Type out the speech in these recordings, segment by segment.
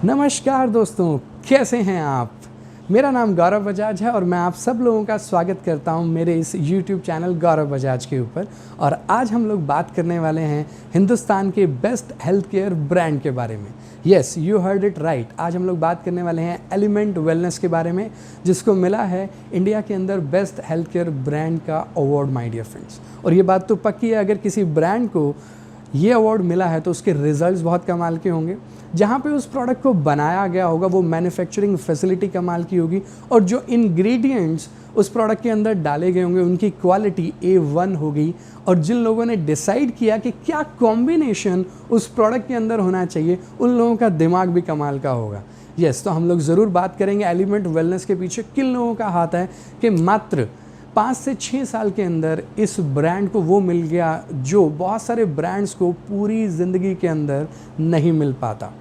नमस्कार दोस्तों, कैसे हैं आप। मेरा नाम गौरव बजाज है और मैं आप सब लोगों का स्वागत करता हूं मेरे इस YouTube चैनल गौरव बजाज के ऊपर। और आज हम लोग बात करने वाले हैं हिंदुस्तान के बेस्ट हेल्थ केयर ब्रांड के बारे में। Yes, you heard it right. आज हम लोग बात करने वाले हैं एलिमेंट वेलनेस के बारे में, जिसको मिला है इंडिया के अंदर बेस्ट हेल्थ केयर ब्रांड का अवार्ड, माय डियर फ्रेंड्स। और ये बात तो पक्की है, अगर किसी ब्रांड को ये अवार्ड मिला है तो उसके रिजल्ट्स बहुत कमाल के होंगे। जहाँ पे उस प्रोडक्ट को बनाया गया होगा वो मैन्युफैक्चरिंग फैसिलिटी कमाल की होगी, और जो इंग्रेडिएंट्स उस प्रोडक्ट के अंदर डाले गए होंगे उनकी क्वालिटी A1 होगी। और जिन लोगों ने डिसाइड किया कि क्या कॉम्बिनेशन उस प्रोडक्ट के अंदर होना चाहिए, उन लोगों का दिमाग भी कमाल का होगा। यस, तो हम लोग ज़रूर बात करेंगे एलिमेंट वेलनेस के पीछे किन लोगों का हाथ है कि मात्र 5 से 6 साल के अंदर इस ब्रांड को वो मिल गया जो बहुत सारे ब्रांड्स को पूरी ज़िंदगी के अंदर नहीं मिल पाता।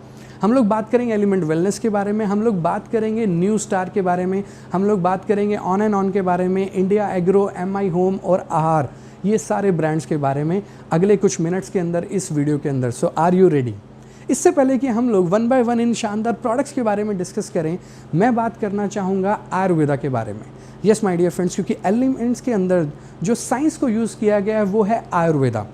हम लोग बात करेंगे एलिमेंट वेलनेस के बारे में, हम लोग बात करेंगे न्यू स्टार के बारे में, हम लोग बात करेंगे ऑन एंड ऑन के बारे में, इंडिया एग्रो, MI होम और आहार, ये सारे ब्रांड्स के बारे में अगले कुछ मिनट्स के अंदर इस वीडियो के अंदर। सो आर यू रेडी? इससे पहले कि हम लोग वन बाय वन इन शानदार प्रोडक्ट्स के बारे में डिस्कस करें, मैं बात करना चाहूँगा आयुर्वेदा के बारे में। यस माय डियर फ्रेंड्स, क्योंकि एलिमेंट्स के अंदर जो साइंस को यूज़ किया गया है वो है आयुर्वेदा,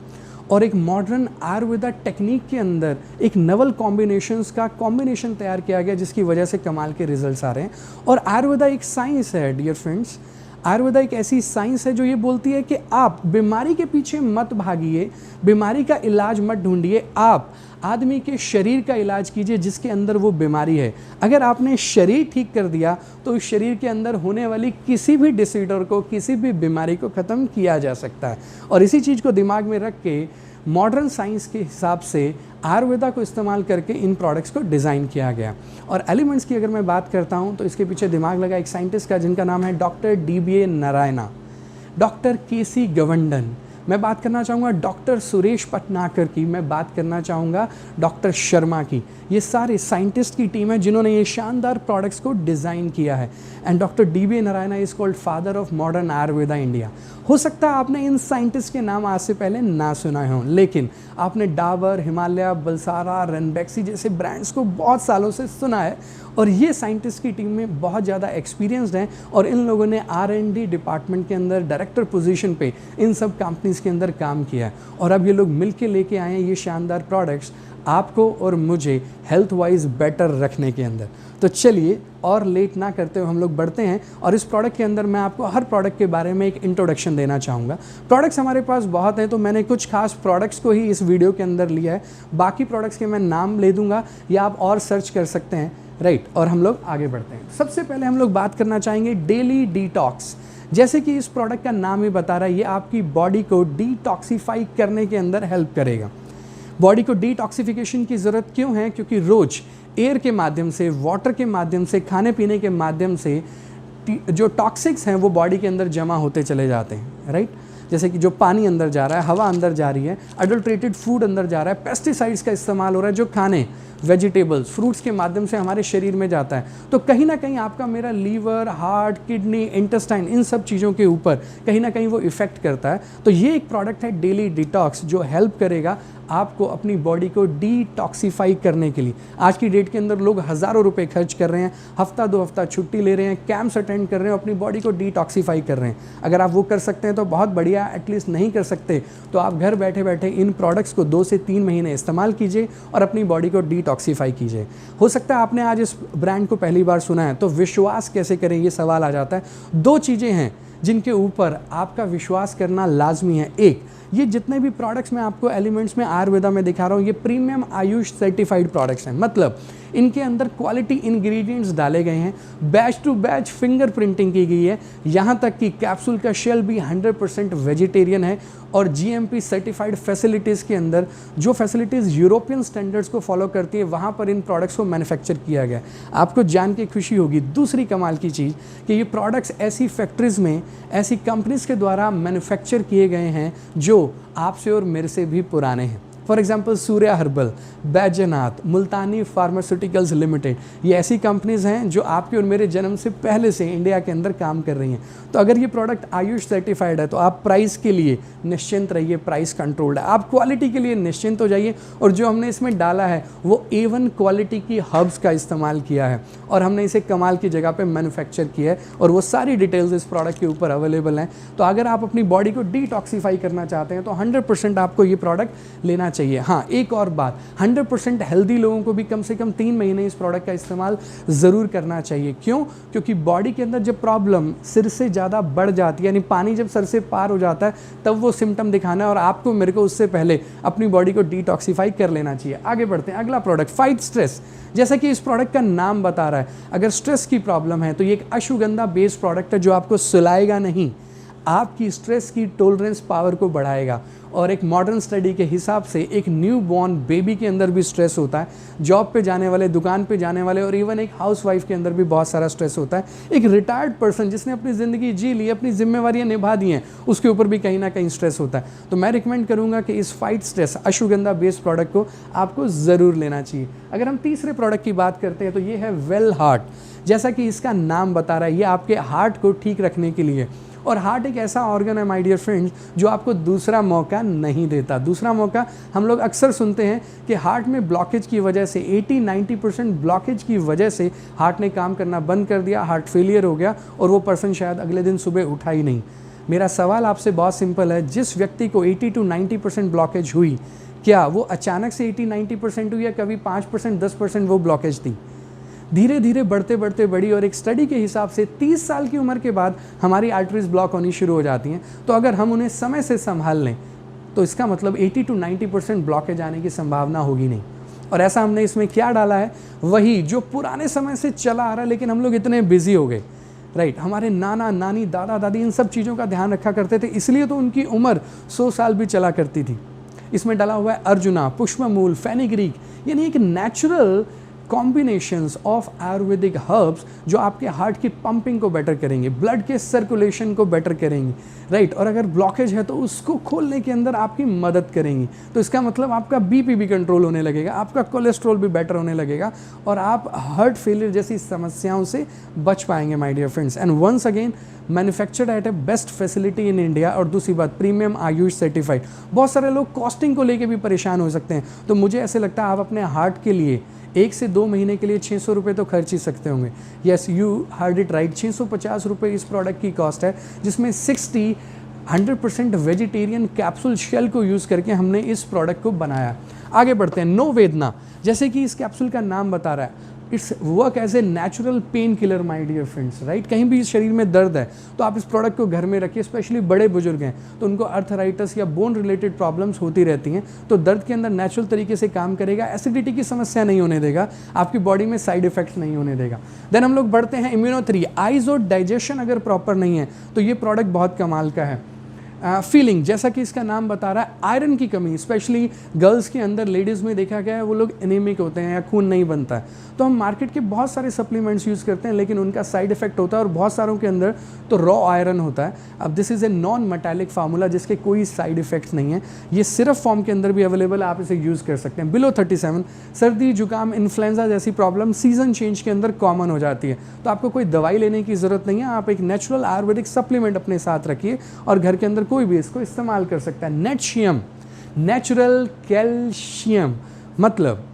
और एक मॉडर्न आयुर्वेदा टेक्निक के अंदर एक नवल कॉम्बिनेशंस का कॉम्बिनेशन तैयार किया गया, जिसकी वजह से कमाल के रिजल्ट्स आ रहे हैं। और आयुर्वेदा एक साइंस है डियर फ्रेंड्स। आयुर्वेदा एक ऐसी साइंस है जो ये बोलती है कि आप बीमारी के पीछे मत भागिए, बीमारी का इलाज मत ढूंढिए, आप आदमी के शरीर का इलाज कीजिए जिसके अंदर वो बीमारी है। अगर आपने शरीर ठीक कर दिया तो उस शरीर के अंदर होने वाली किसी भी डिसऑर्डर को, किसी भी बीमारी को ख़त्म किया जा सकता है। और इसी चीज़ को दिमाग में रख के मॉडर्न साइंस के हिसाब से आयुर्वेदा को इस्तेमाल करके इन प्रोडक्ट्स को डिज़ाइन किया गया। और एलिमेंट्स की अगर मैं बात करता हूँ तो इसके पीछे दिमाग लगा एक साइंटिस्ट का, जिनका नाम है doctor DBA Narayana, doctor KC गवंडन, मैं बात करना चाहूँगा डॉक्टर सुरेश पटनाकर की, मैं बात करना चाहूँगा डॉक्टर शर्मा की। ये सारे साइंटिस्ट की टीम है जिन्होंने ये शानदार प्रोडक्ट्स को डिज़ाइन किया है। And doctor DBA Narayana is called father of modern Ayurveda India. हो सकता है आपने इन साइंटिस्ट के नाम आज से पहले ना सुना हों, लेकिन आपने डाबर, हिमालय, बलसारा, रनबैक्सी जैसे ब्रांड्स को बहुत सालों से सुना है। और ये साइंटिस्ट की टीम में बहुत ज़्यादा एक्सपीरियंस्ड हैं, और इन लोगों ने R&D डिपार्टमेंट के अंदर डायरेक्टर पोजीशन पे इन सब कंपनीज़ के अंदर काम किया है। और अब ये लोग मिलके लेके आए हैं ये शानदार प्रोडक्ट्स आपको और मुझे हेल्थ वाइज बेटर रखने के अंदर। तो चलिए और लेट ना करते हुए हम लोग बढ़ते हैं, और इस प्रोडक्ट के अंदर मैं आपको हर प्रोडक्ट के बारे में एक इंट्रोडक्शन देना चाहूँगा। प्रोडक्ट्स हमारे पास बहुत हैं, तो मैंने कुछ खास प्रोडक्ट्स को ही इस वीडियो के अंदर लिया है। बाकी प्रोडक्ट्स के मैं नाम ले दूँगा या आप और सर्च कर सकते हैं, राइट। और हम लोग आगे बढ़ते हैं। सबसे पहले हम लोग बात करना चाहेंगे डेली डिटॉक्स। जैसे कि इस प्रोडक्ट का नाम ही बता रहा है, ये आपकी बॉडी को डिटॉक्सीफाई करने के अंदर हेल्प करेगा। बॉडी को डिटॉक्सिफिकेशन की ज़रूरत क्यों है? क्योंकि रोज़ एयर के माध्यम से, वाटर के माध्यम से, खाने पीने के माध्यम से जो टॉक्सिक्स हैं वो बॉडी के अंदर जमा होते चले जाते हैं, राइट। जैसे कि जो पानी अंदर जा रहा है, हवा अंदर जा रही है, अडल्ट्रेटेड फूड अंदर जा रहा है, पेस्टिसाइड्स का इस्तेमाल हो रहा है जो खाने, वेजिटेबल्स, फ्रूट्स के माध्यम से हमारे शरीर में जाता है। तो कहीं ना कहीं आपका मेरा लीवर, हार्ट, किडनी, इंटेस्टाइन, इन सब चीज़ों के ऊपर कहीं ना कहीं वो इफ़ेक्ट करता है। तो ये एक प्रोडक्ट है डेली डिटॉक्स जो हेल्प करेगा आपको अपनी बॉडी को डिटॉक्सीफाई करने के लिए। आज की डेट के अंदर लोग हज़ारों रुपए खर्च कर रहे हैं, हफ्ता 2 हफ्ता छुट्टी ले रहे हैं, कैंप्स अटेंड कर रहे हैं, अपनी बॉडी को डिटॉक्सीफाई कर रहे हैं। अगर आप वो कर सकते हैं तो बहुत बढ़िया, एटलीस्ट नहीं कर सकते तो आप घर बैठे बैठे इन प्रोडक्ट्स को 2 से 3 महीने इस्तेमाल कीजिए और अपनी बॉडी को डिटॉक्सीफाई कीजिए। हो सकता है आपने आज इस ब्रांड को पहली बार सुना है, तो विश्वास कैसे करें ये सवाल आ जाता है। 2 चीज़ें हैं जिनके ऊपर आपका विश्वास करना लाजमी है। एक, ये जितने भी प्रोडक्ट्स मैं आपको एलिमेंट्स में आयुर्वेदा में दिखा रहा हूँ, ये प्रीमियम आयुष सर्टिफाइड प्रोडक्ट्स हैं। मतलब इनके अंदर क्वालिटी इंग्रेडिएंट्स डाले गए हैं, batch to batch fingerprinting की गई है, यहाँ तक कि कैप्सूल का शेल भी 100% वेजिटेरियन है। और GMP सर्टिफाइड फैसिलिटीज़ के अंदर, जो फैसिलिटीज़ यूरोपियन स्टैंडर्ड्स को फॉलो करती है, वहाँ पर इन प्रोडक्ट्स को मैन्युफैक्चर किया गया। आपको जान के खुशी होगी, दूसरी कमाल की चीज़, कि ये प्रोडक्ट्स ऐसी फैक्ट्रीज़ में, ऐसी कंपनीज़ के द्वारा मैन्युफैक्चर किए गए हैं जो आपसे और मेरे से भी पुराने हैं। For example Surya herbal, Baijnath, Multani pharmaceuticals limited, ये ऐसी कंपनीज हैं जो आपके और मेरे जन्म से पहले से इंडिया के अंदर काम कर रही हैं। तो अगर ये प्रोडक्ट आयुष सर्टिफाइड है तो आप प्राइस के लिए निश्चिंत रहिए, प्राइस कंट्रोल्ड है, आप क्वालिटी के लिए निश्चिंत हो जाइए। और जो हमने इसमें डाला है वो A1 क्वालिटी की हर्ब्स का इस्तेमाल किया है और हमने इसे कमाल की जगह पे मैन्युफैक्चर किया है और वो सारी डिटेल्स इस प्रोडक्ट के ऊपर अवेलेबल हैं। तो अगर आप अपनी बॉडी को डिटॉक्सीफाई करना चाहते हैं तो 100% आपको ये प्रोडक्ट लेना चाहिए। हाँ, एक और बात, 100% हेल्दी लोगों को भी कम से कम 3 महीने इस प्रोडक्ट का इस्तेमाल ज़रूर करना चाहिए। क्यों? क्योंकि बॉडी के अंदर जब प्रॉब्लम सिर से ज़्यादा बढ़ जाती है, यानी पानी जब सर से पार हो जाता है, तब वो सिम्टम दिखाना है और आपको मेरे को उससे पहले अपनी बॉडी को डिटॉक्सीफाई कर लेना चाहिए। आगे बढ़ते हैं, अगला प्रोडक्ट फाइट स्ट्रेस। जैसा कि इस प्रोडक्ट का नाम बता रहा है, अगर स्ट्रेस की प्रॉब्लम है तो ये एक अश्वगंधा बेस्ड प्रोडक्ट है जो आपको सुलाएगा नहीं, आपकी स्ट्रेस की टॉलरेंस पावर को बढ़ाएगा। और एक मॉडर्न स्टडी के हिसाब से एक न्यू बॉर्न बेबी के अंदर भी स्ट्रेस होता है, जॉब पे जाने वाले, दुकान पे जाने वाले और इवन एक हाउसवाइफ के अंदर भी बहुत सारा स्ट्रेस होता है। एक रिटायर्ड पर्सन जिसने अपनी ज़िंदगी जी ली, अपनी जिम्मेवारियां निभा दी हैं, उसके ऊपर भी कहीं ना कहीं स्ट्रेस होता है। तो मैं रिकमेंड करूंगा कि इस fight stress ashwagandha based product को आपको ज़रूर लेना चाहिए। अगर हम तीसरे प्रोडक्ट की बात करते हैं तो ये है वेल हार्ट। जैसा कि इसका नाम बता रहा है, ये आपके हार्ट को ठीक रखने के लिए। और हार्ट एक ऐसा ऑर्गन है माय डियर फ्रेंड्स जो आपको दूसरा मौका नहीं देता। दूसरा मौका हम लोग अक्सर सुनते हैं कि हार्ट में ब्लॉकेज की वजह से 80-90% ब्लॉकेज की वजह से हार्ट ने काम करना बंद कर दिया, हार्ट फेलियर हो गया और वो पर्सन शायद अगले दिन सुबह उठा ही नहीं। मेरा सवाल आपसे बहुत सिंपल है, जिस व्यक्ति को 80-90% ब्लॉकेज हुई, क्या वो अचानक से 80-90% हुई या कभी 5% 10% वो ब्लॉकेज थी? धीरे धीरे बढ़ते बढ़ते बढ़ी और एक स्टडी के हिसाब से 30 साल की उम्र के बाद हमारी आर्टरीज ब्लॉक होनी शुरू हो जाती हैं। तो अगर हम उन्हें समय से संभाल लें तो इसका मतलब 80-90% ब्लॉकेज आने की संभावना होगी नहीं। और ऐसा हमने इसमें क्या डाला है, वही जो पुराने समय से चला आ रहा है, लेकिन हम लोग इतने बिजी हो गए, राइट। हमारे नाना नानी दादा दादी इन सब चीज़ों का ध्यान रखा करते थे, इसलिए तो उनकी उम्र 100 साल भी चला करती थी। इसमें डाला हुआ है अर्जुना, पुष्पमूल, फेनिग्रीक, यानी एक natural combinations of Ayurvedic herbs जो आपके हार्ट की पंपिंग को बेटर करेंगे, ब्लड के सर्कुलेशन को बेटर करेंगी, राइट। और अगर ब्लॉकेज है तो उसको खोलने के अंदर आपकी मदद करेंगी। तो इसका मतलब आपका बीपी भी कंट्रोल होने लगेगा, आपका कोलेस्ट्रॉल भी बेटर होने लगेगा और आप हार्ट फेलियर जैसी समस्याओं से बच पाएंगे my dear friends. And once again manufactured at a best facility in India. और दूसरी बात, प्रीमियम आयुष सर्टिफाइड। बहुत सारे लोग कॉस्टिंग को लेके भी परेशान हो सकते हैं, तो मुझे ऐसे लगता है आप अपने हार्ट के लिए 1 से 2 महीने के लिए 600 रुपये तो खर्च ही सकते होंगे। Yes, you heard it right, 650 रुपये इस प्रोडक्ट की कॉस्ट है, जिसमें 100% वेजिटेरियन कैप्सूल शेल को यूज़ करके हमने इस प्रोडक्ट को बनाया। आगे बढ़ते हैं, नो वेदना। जैसे कि इस कैप्सूल का नाम बता रहा है, it's work as a natural painkiller my dear friends, right. कहीं भी शरीर में दर्द है तो आप इस प्रोडक्ट को घर में रखिए। स्पेशली बड़े बुजुर्ग हैं तो उनको अर्थराइटिस या बोन रिलेटेड प्रॉब्लम्स होती रहती हैं, तो दर्द के अंदर नेचुरल तरीके से काम करेगा, एसिडिटी की समस्या नहीं होने देगा, आपकी बॉडी में साइड इफेक्ट्स नहीं होने देगा। देन हम लोग बढ़ते हैं इम्यूनो3। आइज और डाइजेशन अगर प्रॉपर नहीं है तो ये प्रोडक्ट बहुत कमाल का है। फीलिंग, जैसा कि इसका नाम बता रहा है, आयरन की कमी स्पेशली गर्ल्स के अंदर, लेडीज़ में देखा गया है वो लोग एनीमिक होते हैं या खून नहीं बनता है, तो हम मार्केट के बहुत सारे सप्लीमेंट्स यूज़ करते हैं लेकिन उनका साइड इफेक्ट होता है और बहुत सारों के अंदर तो रॉ आयरन होता है। अब this is a non metallic formula जिसके कोई साइड इफेक्ट्स नहीं है, ये सिर्फ फॉर्म के अंदर भी अवेलेबल है, आप इसे यूज़ कर सकते हैं। बिलो 37, सर्दी जुकाम इन्फ्लुएंजा जैसी प्रॉब्लम सीजन चेंज के अंदर कॉमन हो जाती है, तो आपको कोई दवाई लेने की ज़रूरत नहीं है, आप एक नेचुरल आयुर्वेदिक सप्लीमेंट अपने साथ रखिए और घर के अंदर कोई भी इसको इस्तेमाल कर सकता है। नेटशियम, नेचुरल कैल्शियम, मतलब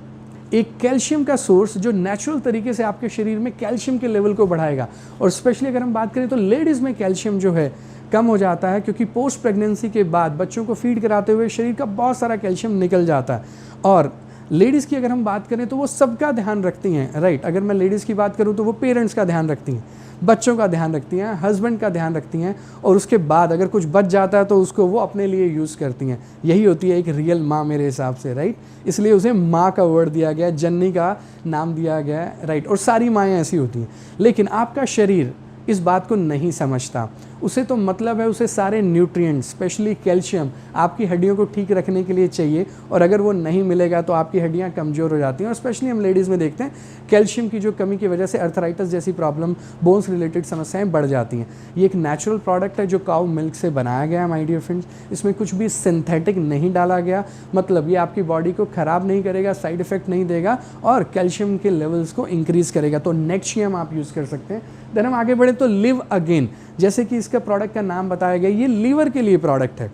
एक कैल्शियम का सोर्स जो नेचुरल तरीके से आपके शरीर में कैल्शियम के लेवल को बढ़ाएगा। और स्पेशली अगर हम बात करें तो लेडीज़ में कैल्शियम जो है कम हो जाता है, क्योंकि पोस्ट प्रेगनेंसी के बाद बच्चों को फीड कराते हुए शरीर का बहुत सारा कैल्शियम निकल जाता है। और लेडीज़ की अगर हम बात करें तो वो सबका ध्यान रखती हैं, राइट। अगर मैं लेडीज़ की बात करूँ तो वो पेरेंट्स का ध्यान रखती हैं, बच्चों का ध्यान रखती हैं, हस्बैंड का ध्यान रखती हैं, और उसके बाद अगर कुछ बच जाता है तो उसको वो अपने लिए यूज़ करती हैं। यही होती है एक रियल माँ मेरे हिसाब से, राइट। इसलिए उसे माँ का वर्ड दिया गया, जननी का नाम दिया गया, राइट। और सारी माएँ ऐसी होती हैं, लेकिन आपका शरीर इस बात को नहीं समझता। उसे तो मतलब है उसे सारे न्यूट्रिएंट्स स्पेशली कैल्शियम आपकी हड्डियों को ठीक रखने के लिए चाहिए, और अगर वो नहीं मिलेगा तो आपकी हड्डियां कमज़ोर हो जाती हैं। और स्पेशली हम लेडीज़ में देखते हैं कैल्शियम की जो कमी की वजह से अर्थराइटिस जैसी प्रॉब्लम, बोन्स रिलेटेड समस्याएं बढ़ जाती हैं। ये एक नेचुरल प्रोडक्ट है जो काऊ मिल्क से बनाया गया है माय डियर फ्रेंड्स। इसमें कुछ भी सिंथेटिक नहीं डाला गया, मतलब ये आपकी बॉडी को ख़राब नहीं करेगा, साइड इफेक्ट नहीं देगा और कैल्शियम के लेवल्स को इंक्रीज़ करेगा। तो नेक्शियम आप यूज़ कर सकते हैं। देन हम आगे बढ़े तो लिव अगेन, जैसे कि इसका प्रोडक्ट का नाम बताया गया, ये लीवर के लिए प्रोडक्ट है,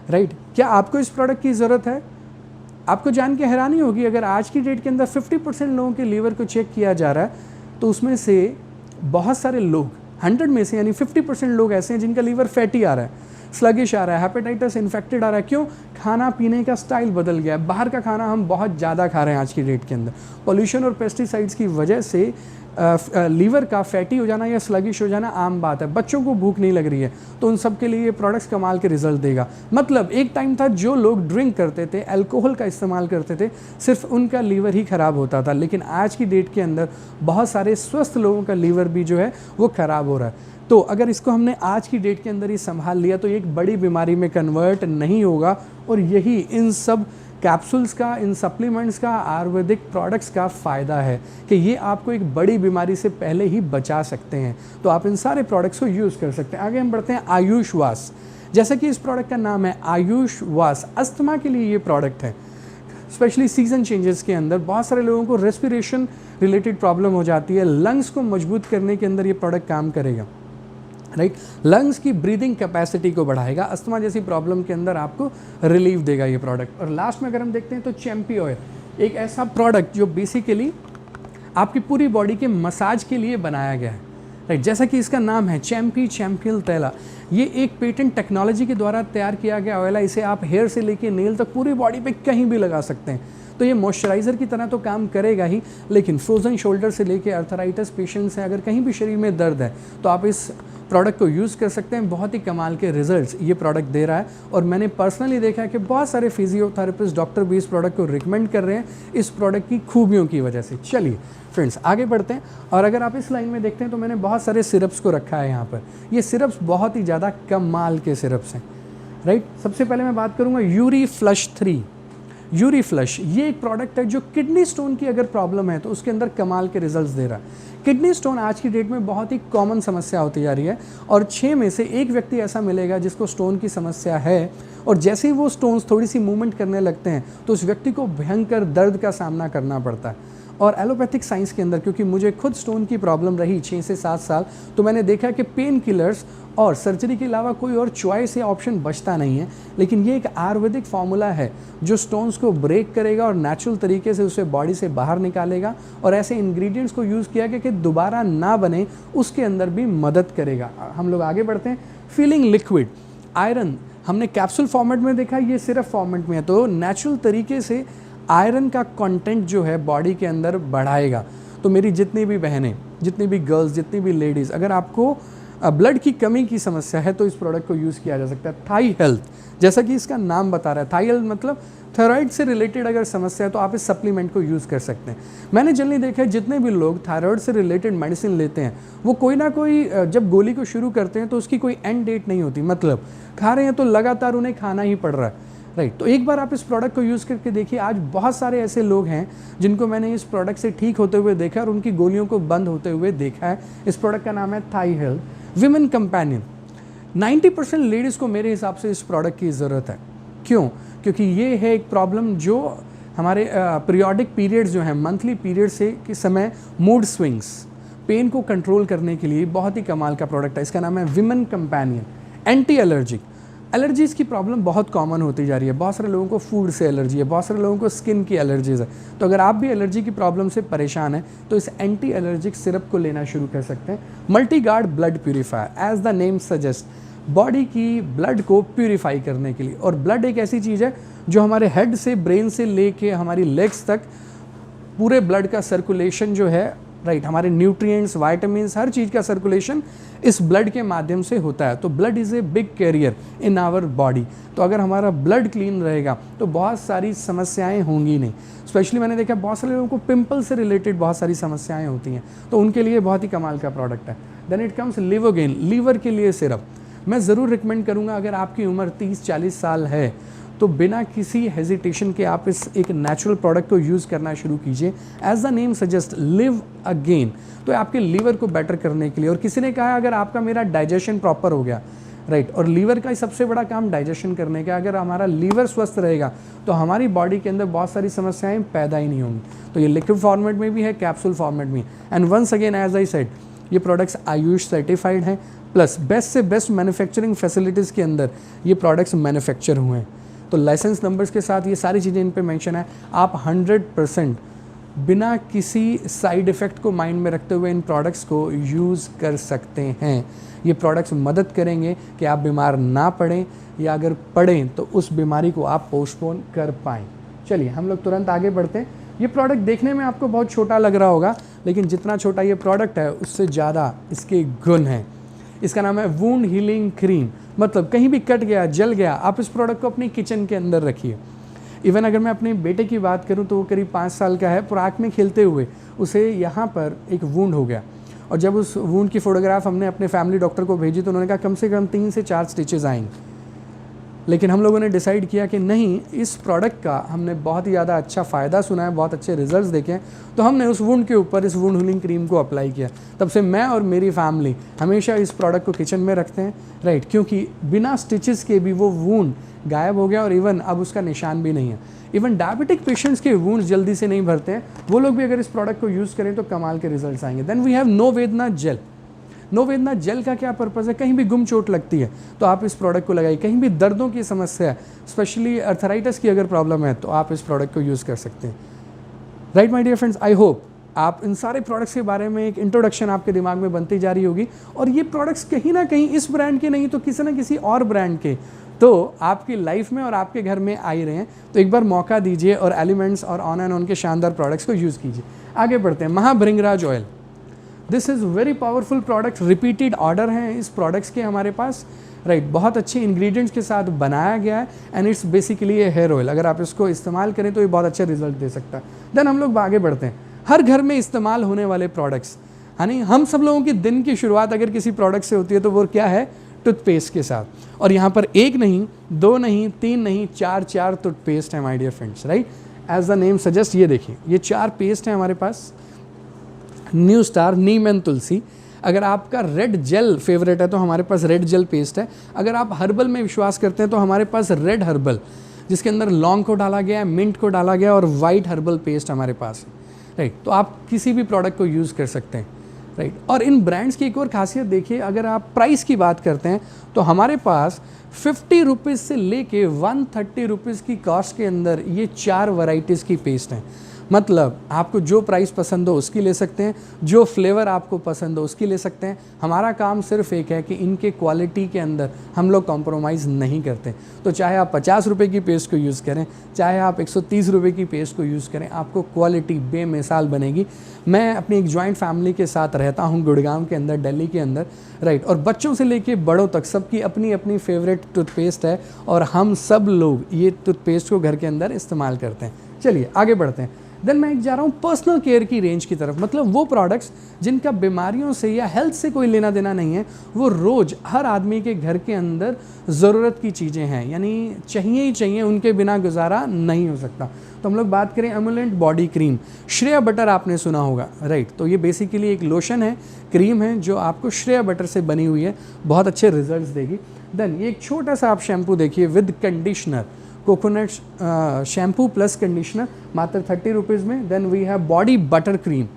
राइट। क्या आपको इस प्रोडक्ट की ज़रूरत है? आपको जान के हैरानी होगी, अगर आज की डेट के अंदर 50% लोगों के लीवर को चेक किया जा रहा है तो उसमें से बहुत सारे लोग 100 में से यानी 50% लोग ऐसे हैं जिनका लीवर फैटी आ रहा है, स्लगिश आ रहा है, हेपेटाइटिस इन्फेक्टेड आ रहा है। क्यों? खाना पीने का स्टाइल बदल गया है। बाहर का खाना हम बहुत ज़्यादा खा रहे हैं आज की डेट के अंदर। पॉल्यूशन और पेस्टिसाइड्स की वजह से लीवर का फैटी हो जाना या स्लगिश हो जाना आम बात है। बच्चों को भूख नहीं लग रही है तो उन सब के लिए ये प्रोडक्ट्स कमाल के रिजल्ट देगा। मतलब एक टाइम था जो लोग ड्रिंक करते थे, अल्कोहल का इस्तेमाल करते थे, सिर्फ उनका लीवर ही ख़राब होता था, लेकिन आज की डेट के अंदर बहुत सारे स्वस्थ लोगों का लीवर भी जो है वो ख़राब हो रहा है। तो अगर इसको हमने आज की डेट के अंदर ही संभाल लिया तो ये एक बड़ी बीमारी में कन्वर्ट नहीं होगा। और यही इन सब कैप्सूल्स का, इन सप्लीमेंट्स का, आयुर्वेदिक प्रोडक्ट्स का फ़ायदा है कि ये आपको एक बड़ी बीमारी से पहले ही बचा सकते हैं। तो आप इन सारे प्रोडक्ट्स को यूज़ कर सकते हैं। आगे हम बढ़ते हैं आयुष वास। जैसा कि इस प्रोडक्ट का नाम है आयुष वास, अस्थमा के लिए ये प्रोडक्ट है। स्पेशली सीजन चेंजेस के अंदर बहुत सारे लोगों को रेस्पिरेशन रिलेटेड प्रॉब्लम हो जाती है, लंग्स को मजबूत करने के अंदर ये प्रोडक्ट काम करेगा, राइट। लंग्स की ब्रीदिंग कैपेसिटी को बढ़ाएगा, अस्थमा जैसी प्रॉब्लम के अंदर आपको रिलीफ देगा ये प्रोडक्ट। और लास्ट में अगर हम देखते हैं तो चैम्पी ऑयल, एक ऐसा प्रोडक्ट जो बेसिकली आपकी पूरी बॉडी के मसाज के लिए बनाया गया है, राइट। जैसा कि इसका नाम है चैम्पियल तेला, ये एक पेटेंट टेक्नोलॉजी के द्वारा तैयार किया गया ऑयल है। इसे आप हेयर से लेके नेल तक पूरी बॉडी पे कहीं भी लगा सकते हैं। तो ये मॉइस्चराइज़र की तरह तो काम करेगा ही, लेकिन फ्रोजन शोल्डर से लेके अर्थराइटिस पेशेंट्स हैं, अगर कहीं भी शरीर में दर्द है तो आप इस प्रोडक्ट को यूज़ कर सकते हैं। बहुत ही कमाल के रिजल्ट्स ये प्रोडक्ट दे रहा है और मैंने पर्सनली देखा है कि बहुत सारे फिजियोथेरेपिस्ट, डॉक्टर भी इस प्रोडक्ट को रिकमेंड कर रहे हैं इस प्रोडक्ट की खूबियों की वजह से। चलिए फ्रेंड्स आगे बढ़ते हैं। और अगर आप इस लाइन में देखते हैं तो मैंने बहुत सारे सिरप्स को रखा है यहाँ पर। ये सिरप्स बहुत ही ज़्यादा कमाल के सिरप्स हैं, राइट। सबसे पहले मैं बात करूँगा यूरी फ्लश 3। यूरी फ्लश ये एक प्रोडक्ट है जो किडनी स्टोन की अगर प्रॉब्लम है तो उसके अंदर कमाल के रिजल्ट्स दे रहा है। किडनी स्टोन आज की डेट में बहुत ही कॉमन समस्या होती जा रही है और 6 में से 1 व्यक्ति ऐसा मिलेगा जिसको स्टोन की समस्या है, और जैसे ही वो स्टोन्स थोड़ी सी मूवमेंट करने लगते हैं तो उस व्यक्ति को भयंकर दर्द का सामना करना पड़ता है। और एलोपैथिक साइंस के अंदर, क्योंकि मुझे खुद स्टोन की प्रॉब्लम रही 6 से 7 साल, तो मैंने देखा कि पेन किलर्स और सर्जरी के अलावा कोई और चॉइस या ऑप्शन बचता नहीं है। लेकिन ये एक आयुर्वेदिक फार्मूला है जो स्टोन्स को ब्रेक करेगा और नेचुरल तरीके से उसे बॉडी से बाहर निकालेगा, और ऐसे इंग्रेडिएंट्स को यूज़ किया गया कि दोबारा ना बने उसके अंदर भी मदद करेगा। हम लोग आगे बढ़ते हैं। फीलिंग लिक्विड आयरन हमने कैप्सूल फॉर्मेट में देखा, ये सिर्फ फॉर्मेट में है, तो नेचुरल तरीके से आयरन का कंटेंट जो है बॉडी के अंदर बढ़ाएगा। तो मेरी जितनी भी बहनें, जितनी भी गर्ल्स, जितनी भी लेडीज़, अगर आपको ब्लड की कमी की समस्या है तो इस प्रोडक्ट को यूज़ किया जा सकता है। थाई हेल्थ, जैसा कि इसका नाम बता रहा है, थाई हेल्थ मतलब थायराइड से रिलेटेड अगर समस्या है तो आप इस सप्लीमेंट को यूज़ कर सकते हैं। मैंने जनरली देखा है जितने भी लोग थायराइड से रिलेटेड मेडिसिन लेते हैं वो कोई ना कोई, जब गोली को शुरू करते हैं तो उसकी कोई एंड डेट नहीं होती, मतलब खा रहे हैं तो लगातार उन्हें खाना ही पड़ रहा है, राइट। तो एक बार आप इस प्रोडक्ट को यूज़ करके देखिए। आज बहुत सारे ऐसे लोग हैं जिनको मैंने इस प्रोडक्ट से ठीक होते हुए देखा और उनकी गोलियों को बंद होते हुए देखा है। इस प्रोडक्ट का नाम है Thai health women companion. 90% ladies को मेरे हिसाब से इस प्रोडक्ट की ज़रूरत है। क्यों? क्योंकि ये है एक प्रॉब्लम जो हमारे पीरियोडिक पीरियड्स जो हैं, मंथली पीरियड से के समय मूड स्विंग्स, पेन को कंट्रोल करने के लिए बहुत ही कमाल का प्रोडक्ट है। इसका नाम है women companion. Anti allergic, allergies की प्रॉब्लम बहुत कॉमन होती जा रही है। बहुत सारे लोगों को फूड से एलर्जी है, बहुत सारे लोगों को स्किन की एलर्जीज़ है। तो अगर आप भी एलर्जी की प्रॉब्लम से परेशान हैं तो इस एंटी एलर्जिक सिरप को लेना शुरू कर सकते हैं। Multi guard blood purifier, as the name suggest, body की ब्लड को प्यूरीफाई करने के लिए। और ब्लड एक ऐसी चीज़ है जो हमारे हेड से, ब्रेन से लेके हमारी लेग्स तक पूरे ब्लड का सर्कुलेशन जो है, राइट, हमारे न्यूट्रिएंट्स, वाइटामिन्स, हर चीज़ का सर्कुलेशन इस ब्लड के माध्यम से होता है। तो blood is a big carrier in our body. तो अगर हमारा ब्लड क्लीन रहेगा तो बहुत सारी समस्याएं होंगी नहीं। स्पेशली मैंने देखा बहुत सारे लोगों को पिंपल से रिलेटेड बहुत सारी समस्याएं होती हैं, तो उनके लिए बहुत ही कमाल का प्रोडक्ट है। देन इट कम्स लिवोगेन, लीवर के लिए सिरप। मैं ज़रूर रिकमेंड करूँगा अगर आपकी उम्र 30-40 साल है तो बिना किसी हेजिटेशन के आप इस एक नेचुरल प्रोडक्ट को यूज़ करना शुरू कीजिए। As the name suggest, live again, तो आपके लीवर को बेटर करने के लिए। और किसी ने कहा अगर आपका मेरा डाइजेशन प्रॉपर हो गया, राइट, और लीवर का सबसे बड़ा काम डाइजेशन करने का, अगर हमारा लीवर स्वस्थ रहेगा तो हमारी बॉडी के अंदर बहुत सारी समस्याएं पैदा ही नहीं होंगी। तो ये लिक्विड फॉर्मेट में भी है, कैप्सूल फॉर्मेट में। And once again as I said, ये प्रोडक्ट्स आयुष सर्टिफाइड हैं, प्लस बेस्ट से बेस्ट मैन्युफैक्चरिंग फैसिलिटीज़ के अंदर ये प्रोडक्ट्स मैन्युफैक्चर हुए हैं। तो लाइसेंस नंबर्स के साथ ये सारी चीज़ें इन पे मेंशन है। आप 100% बिना किसी साइड इफ़ेक्ट को माइंड में रखते हुए इन प्रोडक्ट्स को यूज़ कर सकते हैं। ये प्रोडक्ट्स मदद करेंगे कि आप बीमार ना पड़ें, या अगर पड़ें तो उस बीमारी को आप पोस्टपोन कर पाएँ। चलिए हम लोग तुरंत आगे बढ़ते हैं। ये प्रोडक्ट देखने में आपको बहुत छोटा लग रहा होगा, लेकिन जितना छोटा ये प्रोडक्ट है उससे ज़्यादा इसके गुण हैं। इसका नाम है वुंड हीलिंग क्रीम। मतलब कहीं भी कट गया, जल गया, आप इस प्रोडक्ट को अपनी किचन के अंदर रखिए। इवन अगर मैं अपने बेटे की बात करूं तो वो करीब 5 साल का है, पार्क में खेलते हुए उसे यहाँ पर एक वुंड हो गया, और जब उस वुंड की फ़ोटोग्राफ हमने अपने फैमिली डॉक्टर को भेजी तो उन्होंने कहा कम से कम 3 से 4 स्टिचेज़ आएंगे। लेकिन हम लोगों ने डिसाइड किया कि नहीं, इस प्रोडक्ट का हमने बहुत ही ज़्यादा अच्छा फ़ायदा सुना है, बहुत अच्छे रिजल्ट्स देखे हैं, तो हमने उस वुंड के ऊपर इस वुंड हीलिंग क्रीम को अप्लाई किया। तब से मैं और मेरी फैमिली हमेशा इस प्रोडक्ट को किचन में रखते हैं, राइट, क्योंकि बिना स्टिचेस के भी वो वुंड गायब हो गया और इवन अब उसका निशान भी नहीं है। इवन डायबिटिक पेशेंट्स के वुंड्स जल्दी से नहीं भरते हैं, वो लोग भी अगर इस प्रोडक्ट को यूज़ करें तो कमाल के रिजल्ट्स आएंगे। देन वी हैव नो वेदना जेल। नो वेदना जेल का क्या पर्पज़ है? कहीं भी गुम चोट लगती है तो आप इस प्रोडक्ट को लगाइए। कहीं भी दर्दों की समस्या है, स्पेशली अर्थराइटिस की अगर प्रॉब्लम है, तो आप इस प्रोडक्ट को यूज़ कर सकते हैं। Right my dear friends, I hope आप इन सारे प्रोडक्ट्स के बारे में एक इंट्रोडक्शन आपके दिमाग में बनती जा रही होगी। और ये प्रोडक्ट्स कहीं ना कहीं इस ब्रांड के नहीं तो किसी ना किसी और ब्रांड के तो आपकी लाइफ में और आपके घर में आ ही रहे हैं। तो एक बार मौका दीजिए और एलिमेंट्स और ऑन एंड ऑन के शानदार प्रोडक्ट्स को यूज़ कीजिए। आगे बढ़ते हैं। Mahabhringraj oil, this is very powerful product. Repeated order हैं इस प्रोडक्ट्स के हमारे पास, राइट, बहुत अच्छे इंग्रेडिएंट्स के साथ बनाया गया है and it's basically a hair oil. अगर आप इसको इस्तेमाल करें तो ये बहुत अच्छे रिजल्ट दे सकता है। देन हम लोग आगे बढ़ते हैं। हर घर में इस्तेमाल होने वाले प्रोडक्ट्स, यानी हम सब लोगों की दिन की शुरुआत अगर किसी प्रोडक्ट से होती है तो वो क्या है? टूथपेस्ट के साथ। और यहाँ पर एक नहीं, 2 नहीं, 3 नहीं, 4 टूथपेस्ट हैं my dear friends, right, as the name suggest. ये देखिए, ये 4 पेस्ट हैं हमारे पास। New star, neem and Tulsi. अगर आपका रेड जेल फेवरेट है तो हमारे पास रेड जेल पेस्ट है। अगर आप हर्बल में विश्वास करते हैं तो हमारे पास रेड हर्बल, जिसके अंदर लौंग को डाला गया है, मिंट को डाला गया और वाइट हर्बल पेस्ट हमारे पास है, राइट। तो आप किसी भी प्रोडक्ट को यूज़ कर सकते हैं, राइट। और इन ब्रांड्स की एक और खासियत देखिए, अगर आप प्राइस की बात करते हैं तो हमारे पास 50 रुपीज़ से लेके 130 रुपीज़ की कॉस्ट के अंदर ये 4 वैरायटीज़ की पेस्ट हैं। मतलब आपको जो प्राइस पसंद हो उसकी ले सकते हैं, जो फ्लेवर आपको पसंद हो उसकी ले सकते हैं। हमारा काम सिर्फ एक है कि इनके क्वालिटी के अंदर हम लोग कॉम्प्रोमाइज़ नहीं करते। तो चाहे आप 50 रुपये की पेस्ट को यूज़ करें, चाहे आप 130 रुपये की पेस्ट को यूज़ करें, आपको क्वालिटी बेमिसाल बनेगी। मैं अपनी एक जॉइंट फैमिली के साथ रहता हूँ गुड़गांव के अंदर, दिल्ली के अंदर, राइट। और बच्चों से लेके बड़ों तक सबकी अपनी अपनी फेवरेट टूथपेस्ट है और हम सब लोग ये टूथपेस्ट को घर के अंदर इस्तेमाल करते हैं। चलिए आगे बढ़ते हैं। देन मैं जा रहा हूँ पर्सनल केयर की रेंज की तरफ। मतलब वो प्रोडक्ट्स जिनका बीमारियों से या हेल्थ से कोई लेना देना नहीं है, वो रोज़ हर आदमी के घर के अंदर ज़रूरत की चीज़ें हैं, यानी चाहिए ही चाहिए, उनके बिना गुजारा नहीं हो सकता। तो हम लोग बात करें एमुलेंट बॉडी क्रीम। श्रेया बटर आपने सुना होगा, राइट। तो ये बेसिकली एक लोशन है, क्रीम है, जो आपको श्रेया बटर से बनी हुई है, बहुत अच्छे रिजल्ट्स देगी। देन ये एक छोटा सा आप शैम्पू देखिए with conditioner, coconut shampoo plus conditioner, मात्र 30 रुपीज़ में। Then we have body butter cream,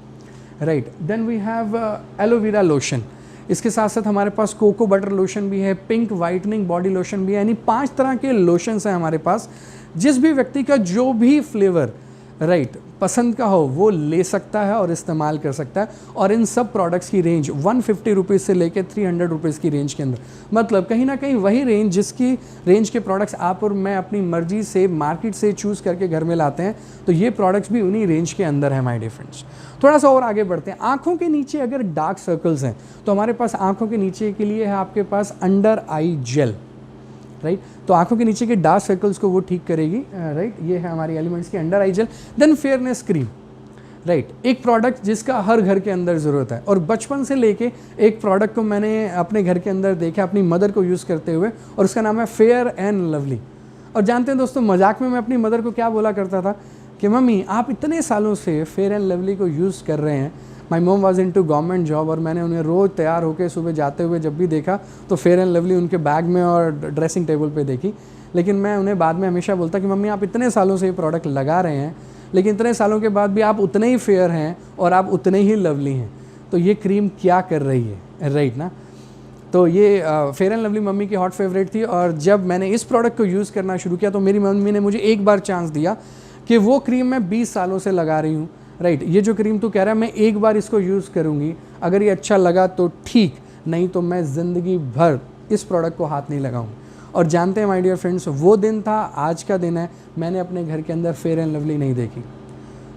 right. Then we have aloe vera lotion. इसके साथ साथ हमारे पास कोको बटर लोशन भी है, पिंक वाइटनिंग बॉडी लोशन भी है, यानी 5 तरह के लोशंस हैं हमारे पास। जिस भी व्यक्ति का जो भी फ्लेवर, राइट, पसंद का हो वो ले सकता है और इस्तेमाल कर सकता है। और इन सब प्रोडक्ट्स की रेंज 150 रुपीज़ से लेकर 300 रुपीज़ की रेंज के अंदर, मतलब कहीं ना कहीं वही रेंज जिसकी रेंज के प्रोडक्ट्स आप और मैं अपनी मर्जी से मार्केट से चूज़ करके घर में लाते हैं, तो ये प्रोडक्ट्स भी उन्हीं रेंज के अंदर है माय डियर फ्रेंड्स। थोड़ा सा और आगे बढ़ते हैं। आँखों के नीचे अगर डार्क सर्कल्स हैं तो हमारे पास आँखों के नीचे के लिए है आपके पास अंडर आई जेल, राइट। तो आंखों के नीचे के डार्क सर्कल्स को वो ठीक करेगी, राइट। ये है हमारी एलिमेंट्स की under eye gel. Then fairness cream, right. एक प्रोडक्ट जिसका हर घर के अंदर ज़रूरत है, और बचपन से लेके एक प्रोडक्ट को मैंने अपने घर के अंदर देखा अपनी मदर को यूज़ करते हुए, और उसका नाम है फेयर एंड लवली। और जानते हैं दोस्तों, मजाक में मैं अपनी मदर को क्या बोला करता था कि मम्मी आप इतने सालों से फेयर एंड लवली को यूज़ कर रहे हैं। My mom was into government job, और मैंने उन्हें रोज़ तैयार होकर सुबह जाते हुए जब भी देखा तो फेयर एंड लवली उनके बैग में और ड्रेसिंग टेबल पे देखी। लेकिन मैं उन्हें बाद में हमेशा बोलता कि मम्मी आप इतने सालों से ये प्रोडक्ट लगा रहे हैं, लेकिन इतने सालों के बाद भी आप उतने ही फेयर हैं और आप उतने ही लवली हैं, तो ये क्रीम क्या कर रही है, राइट ना। तो ये फेयर एंड लवली मम्मी की हॉट फेवरेट थी, और जब मैंने इस प्रोडक्ट को यूज़ करना शुरू किया तो मेरी मम्मी ने मुझे एक बार चांस दिया कि वो क्रीम मैं 20 सालों से लगा रही हूँ, राइट। ये जो क्रीम तू कह रहा है मैं एक बार इसको यूज़ करूँगी, अगर ये अच्छा लगा तो ठीक, नहीं तो मैं ज़िंदगी भर इस प्रोडक्ट को हाथ नहीं लगाऊँ। और जानते हैं माय डियर फ्रेंड्स, वो दिन था, आज का दिन है, मैंने अपने घर के अंदर फेयर एंड लवली नहीं देखी।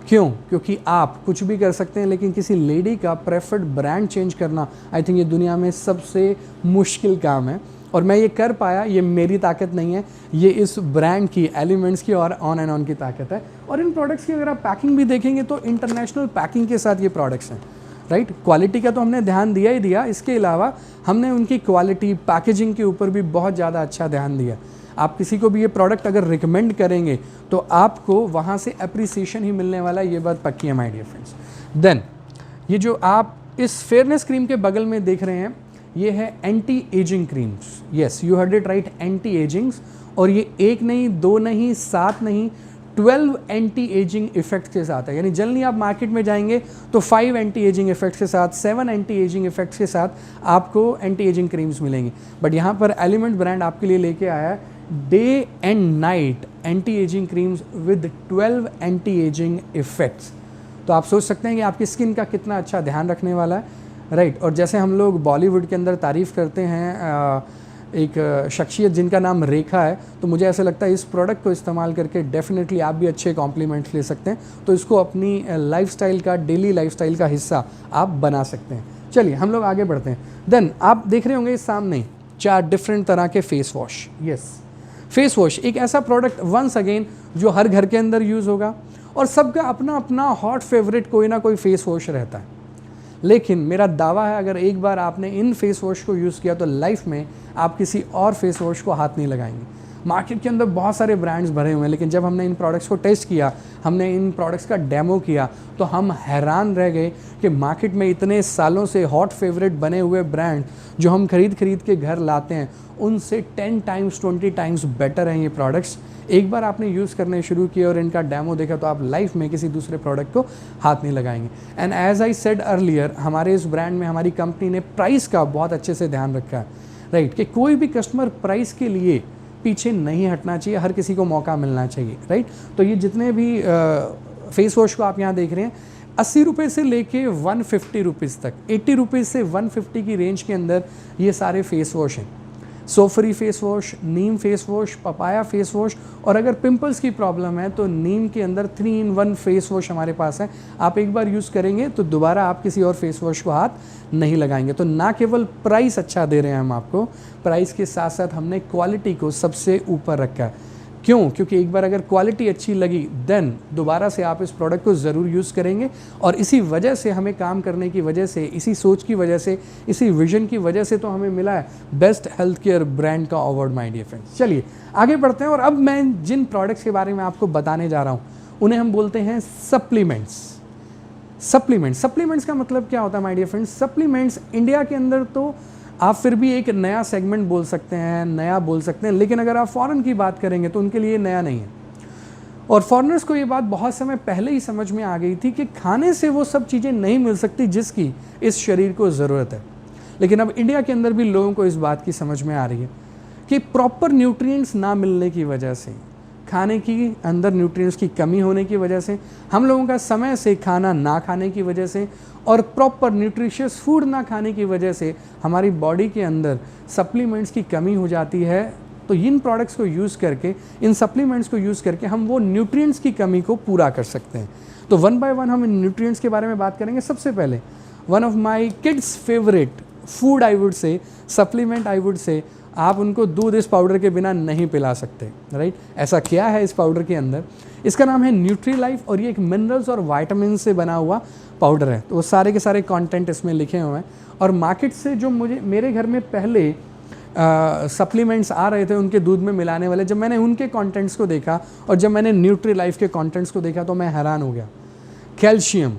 क्यों? क्योंकि आप कुछ भी कर सकते हैं, लेकिन किसी लेडी का प्रेफर्ड ब्रांड चेंज करना आई थिंक ये दुनिया में सबसे मुश्किल काम है। और मैं ये कर पाया, ये मेरी ताकत नहीं है, ये इस ब्रांड की, एलिमेंट्स की और ऑन एंड ऑन की ताकत है। और इन प्रोडक्ट्स की अगर आप पैकिंग भी देखेंगे तो इंटरनेशनल पैकिंग के साथ ये प्रोडक्ट्स हैं, राइट। क्वालिटी का तो हमने ध्यान दिया ही दिया, इसके अलावा हमने उनकी क्वालिटी, पैकेजिंग के ऊपर भी बहुत ज़्यादा अच्छा ध्यान दिया। आप किसी को भी ये प्रोडक्ट अगर रिकमेंड करेंगे तो आपको वहाँ से अप्रिसिएशन ही मिलने वाला है, ये बात पक्की है माय डियर फ्रेंड्स। देन ये जो आप इस फेयरनेस क्रीम के बगल में देख रहे हैं, ये है anti ageing creams. Yes, you heard it right, anti ageings. और ये 1 नहीं, 2 नहीं, 7 नहीं, 12 एंटी एजिंग इफेक्ट्स के साथ है। यानी जनरली आप मार्केट में जाएंगे तो 5 एंटी एजिंग इफेक्ट्स के साथ, 7 एंटी एजिंग इफेक्ट्स के साथ आपको एंटी एजिंग क्रीम्स मिलेंगी। बट यहाँ पर एलिमेंट ब्रांड आपके लिए लेके आया है day and night anti ageing creams with 12 anti ageing effects. तो आप सोच सकते हैं कि आपकी स्किन का कितना अच्छा ध्यान रखने वाला है, राइट। और जैसे हम लोग बॉलीवुड के अंदर तारीफ़ करते हैं एक शख्सियत जिनका नाम रेखा है, तो मुझे ऐसा लगता है इस प्रोडक्ट को इस्तेमाल करके डेफिनेटली आप भी अच्छे कॉम्प्लीमेंट्स ले सकते हैं। तो इसको अपनी लाइफस्टाइल का, डेली लाइफस्टाइल का हिस्सा आप बना सकते हैं। चलिए हम लोग आगे बढ़ते हैं। देन आप देख रहे होंगे सामने 4 डिफरेंट तरह के face wash. Yes, face wash एक ऐसा प्रोडक्ट वंस अगेन जो हर घर के अंदर यूज़ होगा, और सबका अपना अपना हॉट फेवरेट कोई ना कोई फेस वॉश रहता है। लेकिन मेरा दावा है अगर एक बार आपने इन फेस वॉश को यूज़ किया तो लाइफ में आप किसी और फेस वॉश को हाथ नहीं लगाएंगे। मार्केट के अंदर बहुत सारे ब्रांड्स भरे हुए हैं, लेकिन जब हमने इन प्रोडक्ट्स को टेस्ट किया, हमने इन प्रोडक्ट्स का डेमो किया, तो हम हैरान रह गए कि मार्केट में इतने सालों से हॉट फेवरेट बने हुए ब्रांड जो हम खरीद के घर लाते हैं, उनसे 10 टाइम्स 20 टाइम्स बेटर हैं ये प्रोडक्ट्स। एक बार आपने यूज़ करने शुरू किए और इनका डेमो देखा तो आप लाइफ में किसी दूसरे प्रोडक्ट को हाथ नहीं लगाएंगे। And as I said earlier, हमारे इस ब्रांड में हमारी कंपनी ने प्राइस का बहुत अच्छे से ध्यान रखा है, राइट। कि कोई भी कस्टमर प्राइस के लिए पीछे नहीं हटना चाहिए, हर किसी को मौका मिलना चाहिए, राइट। तो ये जितने भी फेस वॉश को आप यहाँ देख रहे हैं, 80 रुपये से लेके 150 रुपीज़ तक, 80 रुपीज़ से 150 की रेंज के अंदर ये सारे फेस वॉश हैं। सोफरी face wash, neem face wash, papaya face wash, और अगर पिंपल्स की प्रॉब्लम है तो नीम के अंदर 3 in 1 फेस वॉश हमारे पास है। आप एक बार यूज़ करेंगे तो दोबारा आप किसी और फेस वॉश को हाथ नहीं लगाएंगे। तो ना केवल प्राइस अच्छा दे रहे हैं हम आपको, प्राइस के साथ साथ हमने क्वालिटी को सबसे ऊपर रखा है। क्यों? क्योंकि एक बार अगर क्वालिटी अच्छी लगी देन दोबारा से आप इस प्रोडक्ट को ज़रूर यूज़ करेंगे। और इसी वजह से हमें काम करने की वजह से, इसी सोच की वजह से, इसी विजन की वजह से तो हमें मिला है बेस्ट हेल्थ केयर ब्रांड का अवार्ड माय डियर फ्रेंड्स। चलिए आगे बढ़ते हैं, और अब मैं जिन प्रोडक्ट्स के बारे में आपको बताने जा रहा हूँ उन्हें हम बोलते हैं सप्लीमेंट्स। सप्लीमेंट्स का मतलब क्या होता है my dear friends? Supplements India के अंदर तो आप फिर भी एक नया सेगमेंट बोल सकते हैं, नया बोल सकते हैं, लेकिन अगर आप फॉरेन की बात करेंगे तो उनके लिए नया नहीं है। और फॉरेनर्स को ये बात बहुत समय पहले ही समझ में आ गई थी कि खाने से वो सब चीज़ें नहीं मिल सकती जिसकी इस शरीर को ज़रूरत है। लेकिन अब इंडिया के अंदर भी लोगों को इस बात की समझ में आ रही है कि प्रॉपर न्यूट्रिएंट्स ना मिलने की वजह से, खाने की अंदर न्यूट्रिएंट्स की कमी होने की वजह से, हम लोगों का समय से खाना ना खाने की वजह से, और प्रॉपर न्यूट्रिशियस फूड ना खाने की वजह से हमारी बॉडी के अंदर सप्लीमेंट्स की कमी हो जाती है। तो इन प्रोडक्ट्स को यूज़ करके, इन सप्लीमेंट्स को यूज़ करके हम वो न्यूट्रिएंट्स की कमी को पूरा कर सकते हैं। तो वन बाय वन हम इन न्यूट्रिएंट्स के बारे में बात करेंगे। सबसे पहले one of my kids favourite food I would say, supplement I would say, आप उनको दूध इस पाउडर के बिना नहीं पिला सकते, राइट। ऐसा क्या है इस पाउडर के अंदर? इसका नाम है न्यूट्रीलाइफ और ये एक मिनरल्स और वाइटामिन से बना हुआ पाउडर है। तो वो सारे के सारे कंटेंट इसमें लिखे हुए हैं। और मार्केट से जो मेरे घर में पहले सप्लीमेंट्स आ रहे थे उनके दूध में मिलाने वाले, जब मैंने उनके कंटेंट्स को देखा और जब मैंने न्यूट्रीलाइफ के कंटेंट्स को देखा तो मैं हैरान हो गया। Calcium,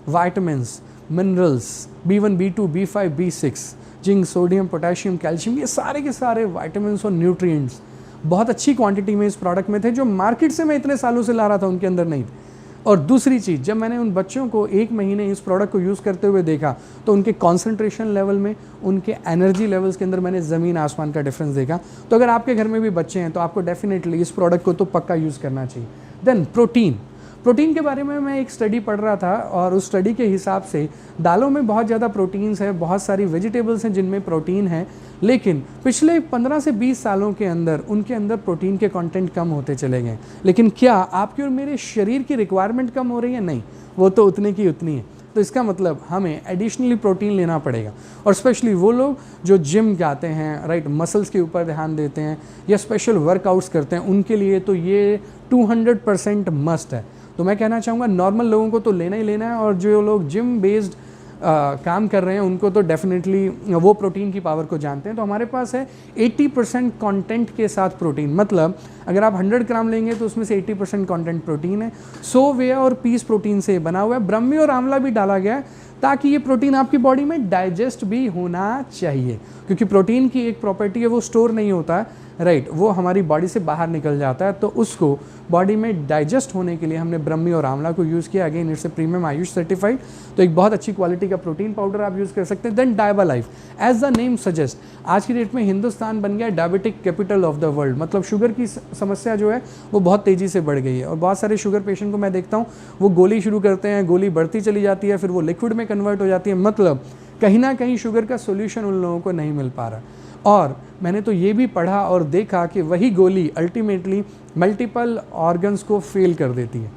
vitamins, minerals, B1, B2, B5, B6, zinc, sodium, potassium, calcium, ये सारे के सारे वाइटामिन्स और न्यूट्रिएंट्स बहुत अच्छी क्वांटिटी में इस प्रोडक्ट में थे, जो मार्केट से मैं इतने सालों से ला रहा था उनके अंदर नहीं थे। और दूसरी चीज़, जब मैंने उन बच्चों को 1 महीने इस प्रोडक्ट को यूज़ करते हुए देखा तो उनके कॉन्सेंट्रेशन लेवल में, उनके एनर्जी लेवल्स के अंदर मैंने ज़मीन आसमान का डिफरेंस देखा। तो अगर आपके घर में भी बच्चे हैं तो आपको डेफिनेटली इस प्रोडक्ट को तो पक्का यूज़ करना चाहिए। देन प्रोटीन के बारे में मैं एक स्टडी पढ़ रहा था और उस स्टडी के हिसाब से दालों में बहुत ज़्यादा प्रोटीन्स है, बहुत सारी वेजिटेबल्स हैं जिनमें प्रोटीन है, लेकिन पिछले 15 से 20 सालों के अंदर उनके अंदर प्रोटीन के कंटेंट कम होते चले गए। लेकिन क्या आपकी और मेरे शरीर की रिक्वायरमेंट कम हो रही है? नहीं, वो तो उतनी की उतनी है। तो इसका मतलब हमें एडिशनली प्रोटीन लेना पड़ेगा। और स्पेशली वो लोग जो जिम जाते हैं, राइट, मसल्स के ऊपर ध्यान देते हैं या स्पेशल वर्कआउट्स करते हैं, उनके लिए तो ये 200% मस्ट है। तो मैं कहना चाहूँगा नॉर्मल लोगों को तो लेना ही लेना है, और जो लोग जिम बेस्ड काम कर रहे हैं उनको तो डेफिनेटली वो प्रोटीन की पावर को जानते हैं। तो हमारे पास है 80% कंटेंट के साथ प्रोटीन। मतलब अगर आप 100 ग्राम लेंगे तो उसमें से 80% कंटेंट प्रोटीन है। सोया और पीस प्रोटीन से बना हुआ है। ब्रह्मी और आंवला भी डाला गया है ताकि ये प्रोटीन आपकी बॉडी में डाइजेस्ट भी होना चाहिए, क्योंकि प्रोटीन की एक प्रॉपर्टी है वो स्टोर नहीं होता है, राइट, वो हमारी बॉडी से बाहर निकल जाता है। तो उसको बॉडी में डाइजेस्ट होने के लिए हमने ब्रह्मी और आंवला को यूज़ किया। Again it's a premium Ayush certified, तो एक बहुत अच्छी क्वालिटी का प्रोटीन पाउडर आप यूज़ कर सकते हैं। देन डायबा life, as the name suggest, आज की डेट में हिंदुस्तान बन गया diabetic capital of the world. मतलब शुगर की समस्या जो है वो बहुत तेज़ी से बढ़ गई है, और बहुत सारे शुगर पेशेंट को मैं देखता हूँ वो गोली शुरू करते हैं, गोली बढ़ती चली जाती है, फिर वो लिक्विड में कन्वर्ट हो जाती है। मतलब कहीं ना कहीं शुगर का सोल्यूशन उन लोगों को नहीं मिल पा रहा। और मैंने तो ये भी पढ़ा और देखा कि वही गोली अल्टीमेटली मल्टीपल ऑर्गन्स को फेल कर देती है,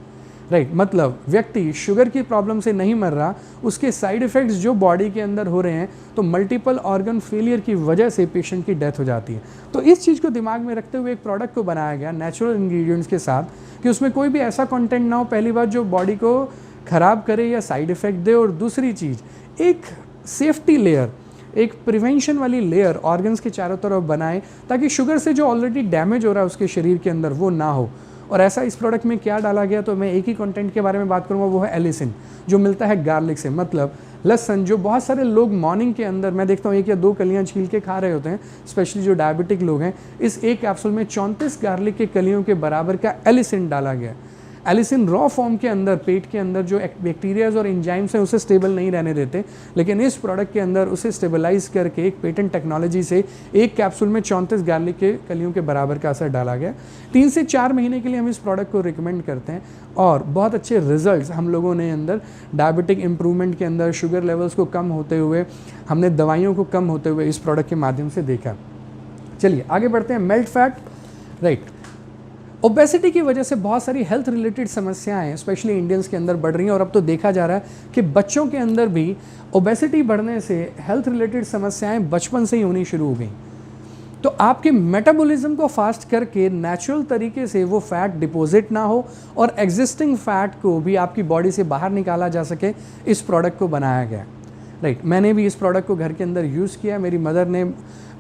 राइट। मतलब व्यक्ति शुगर की प्रॉब्लम से नहीं मर रहा, उसके साइड इफ़ेक्ट्स जो बॉडी के अंदर हो रहे हैं, तो मल्टीपल ऑर्गन फेलियर की वजह से पेशेंट की डेथ हो जाती है। तो इस चीज़ को दिमाग में रखते हुए एक प्रोडक्ट को बनाया गया नेचुरल इंग्रेडिएंट्स के साथ कि उसमें कोई भी ऐसा कंटेंट ना हो, पहली बात, जो बॉडी को ख़राब करे या साइड इफ़ेक्ट दे, और दूसरी चीज़ एक सेफ्टी लेयर, एक प्रिवेंशन वाली लेयर ऑर्गन्स के चारों तरफ बनाए ताकि शुगर से जो ऑलरेडी डैमेज हो रहा है उसके शरीर के अंदर वो ना हो। और ऐसा इस प्रोडक्ट में क्या डाला गया, तो मैं एक ही कंटेंट के बारे में बात करूँगा, वो है एलिसिन, जो मिलता है गार्लिक से। मतलब लहसुन, जो बहुत सारे लोग मॉर्निंग के अंदर मैं देखता हूँ 1 या 2 कलियाँ छील के खा रहे होते हैं, स्पेशली जो डायबिटिक लोग हैं, इस एक कैप्सूल में 34 गार्लिक के कलियों के बराबर का एलिसिन डाला गया। एलिसिन रॉ फॉर्म के अंदर पेट के अंदर जो बैक्टीरियाज और एंजाइम्स हैं उसे स्टेबल नहीं रहने देते, लेकिन इस प्रोडक्ट के अंदर उसे स्टेबलाइज करके एक पेटेंट टेक्नोलॉजी से एक कैप्सूल में 34 गार्लिक के कलियों के बराबर का असर डाला गया। 3 से 4 महीने के लिए हम इस प्रोडक्ट को रिकमेंड करते हैं, और बहुत अच्छे रिजल्ट्स हम लोगों ने अंदर डायबिटिक इंप्रूवमेंट के अंदर, शुगर लेवल्स को कम होते हुए, हमने दवाइयों को कम होते हुए इस प्रोडक्ट के माध्यम से देखा। चलिए आगे बढ़ते हैं। Melt fat, right. ओबेसिटी की वजह से बहुत सारी हेल्थ रिलेटेड समस्याएं स्पेशली इंडियंस के अंदर बढ़ रही हैं, और अब तो देखा जा रहा है कि बच्चों के अंदर भी ओबेसिटी बढ़ने से हेल्थ रिलेटेड समस्याएं बचपन से ही होनी शुरू हो गई। तो आपके मेटाबॉलिज्म को फास्ट करके नेचुरल तरीके से वो फैट डिपॉजिट ना हो और एग्जिस्टिंग फैट को भी आपकी बॉडी से बाहर निकाला जा सके, इस प्रोडक्ट को बनाया गया, राइट। मैंने भी इस प्रोडक्ट को घर के अंदर यूज़ किया। मेरी मदर ने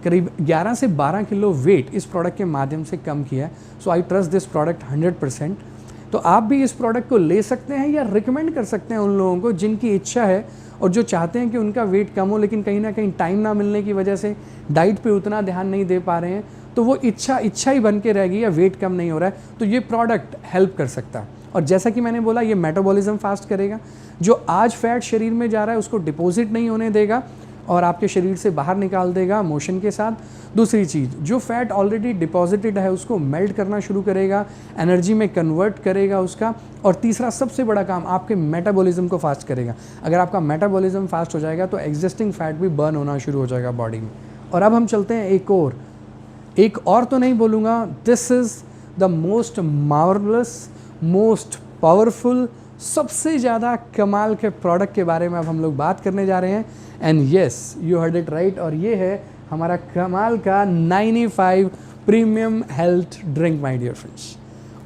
करीब 11 से 12 किलो वेट इस प्रोडक्ट के माध्यम से कम किया है। सो आई ट्रस्ट दिस प्रोडक्ट 100%। तो आप भी इस प्रोडक्ट को ले सकते हैं या रिकमेंड कर सकते हैं उन लोगों को जिनकी इच्छा है और जो चाहते हैं कि उनका वेट कम हो, लेकिन कहीं ना कहीं टाइम ना मिलने की वजह से डाइट पे उतना ध्यान नहीं दे पा रहे हैं, तो वो इच्छा ही बन के रहेगी या वेट कम नहीं हो रहा है, तो ये प्रोडक्ट हेल्प कर सकता है। और जैसा कि मैंने बोला, ये मेटाबॉलिज्म फास्ट करेगा, जो आज फैट शरीर में जा रहा है उसको डिपॉजिट नहीं होने देगा और आपके शरीर से बाहर निकाल देगा मोशन के साथ। दूसरी चीज़, जो फैट ऑलरेडी डिपॉजिटेड है उसको मेल्ट करना शुरू करेगा, एनर्जी में कन्वर्ट करेगा उसका। और तीसरा सबसे बड़ा काम, आपके मेटाबॉलिज्म को फास्ट करेगा। अगर आपका मेटाबॉलिज्म फास्ट हो जाएगा तो एग्जिस्टिंग फैट भी बर्न होना शुरू हो जाएगा बॉडी में। और अब हम चलते हैं एक और तो नहीं बोलूँगा, this is the most marvellous, most powerful, सबसे ज़्यादा कमाल के प्रोडक्ट के बारे में अब हम लोग बात करने जा रहे हैं। And yes, you heard it right, और ये है हमारा कमाल का 95 premium health drink my dear friends.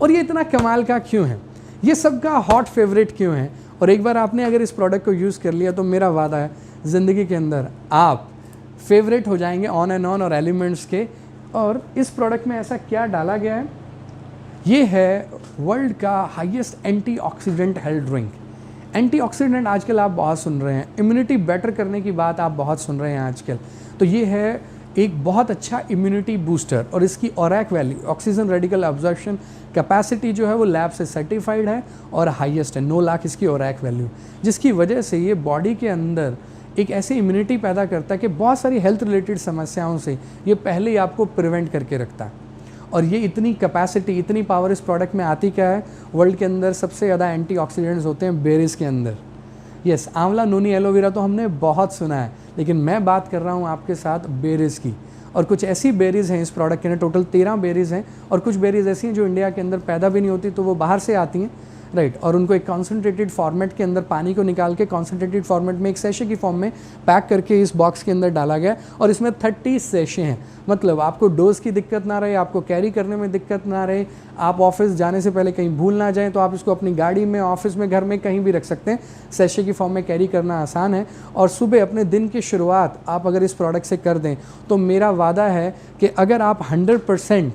और ये इतना कमाल का क्यों है, ये सबका हॉट फेवरेट क्यों है, और एक बार आपने अगर इस प्रोडक्ट को यूज़ कर लिया तो मेरा वादा है ज़िंदगी के अंदर आप फेवरेट हो जाएंगे ऑन एंड ऑन और एलिमेंट्स के। और इस प्रोडक्ट में ऐसा क्या डाला गया है, ये है वर्ल्ड का highest antioxidant health drink. Antioxidant आजकल आप बहुत सुन रहे हैं, इम्यूनिटी बेटर करने की बात आप बहुत सुन रहे हैं आजकल, तो ये है एक बहुत अच्छा इम्यूनिटी बूस्टर। और इसकी ORAC value, oxygen radical absorption capacity जो है वो लैब से सर्टिफाइड है और हाईएस्ट है, 9 लाख इसकी ओरैक वैल्यू, जिसकी वजह से ये बॉडी के अंदर एक ऐसी इम्यूनिटी पैदा करता है कि बहुत सारी हेल्थ रिलेटेड समस्याओं से ये पहले ही आपको प्रिवेंट करके रखता है। और ये इतनी कैपेसिटी, इतनी पावर इस प्रोडक्ट में आती क्या है, वर्ल्ड के अंदर सबसे ज़्यादा एंटीऑक्सीडेंट्स होते हैं बेरीज के अंदर। यस, आंवला, नोनी, एलोवेरा तो हमने बहुत सुना है, लेकिन मैं बात कर रहा हूँ आपके साथ बेरीज़ की। और कुछ ऐसी बेरीज़ हैं इस प्रोडक्ट के अंदर, टोटल 13 बेरीज़ हैं, और कुछ बेरीज़ ऐसी हैं जो इंडिया के अंदर पैदा भी नहीं होती, तो वो बाहर से आती हैं, राइट। और उनको एक कॉन्सेंट्रेटेड फॉर्मेट के अंदर पानी को निकाल के कॉन्सेंट्रेटेड फॉर्मेट में एक सैशे की फॉर्म में पैक करके इस बॉक्स के अंदर डाला गया। और इसमें 30 सैशे हैं, मतलब आपको डोज की दिक्कत ना रहे, आपको कैरी करने में दिक्कत ना रहे, आप ऑफिस जाने से पहले कहीं भूल ना जाएं तो आप इसको अपनी गाड़ी में, ऑफिस में, घर में कहीं भी रख सकते हैं। सैशे की फॉर्म में कैरी करना आसान है। और सुबह अपने दिन की शुरुआत आप अगर इस प्रोडक्ट से कर दें तो मेरा वादा है कि अगर आप 100%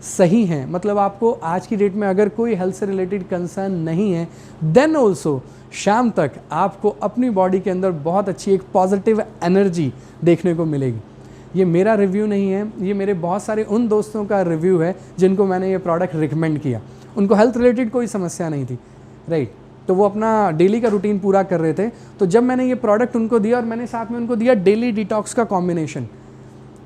सही हैं, मतलब आपको आज की डेट में अगर कोई हेल्थ से रिलेटेड कंसर्न नहीं है, देन ऑल्सो शाम तक आपको अपनी बॉडी के अंदर बहुत अच्छी एक पॉजिटिव एनर्जी देखने को मिलेगी। ये मेरा रिव्यू नहीं है, ये मेरे बहुत सारे उन दोस्तों का रिव्यू है जिनको मैंने ये प्रोडक्ट रिकमेंड किया। उनको हेल्थ रिलेटेड कोई समस्या नहीं थी, राइट, तो वो अपना डेली का रूटीन पूरा कर रहे थे। तो जब मैंने ये प्रोडक्ट उनको दिया और मैंने साथ में उनको दिया डेली डिटॉक्स का कॉम्बिनेशन,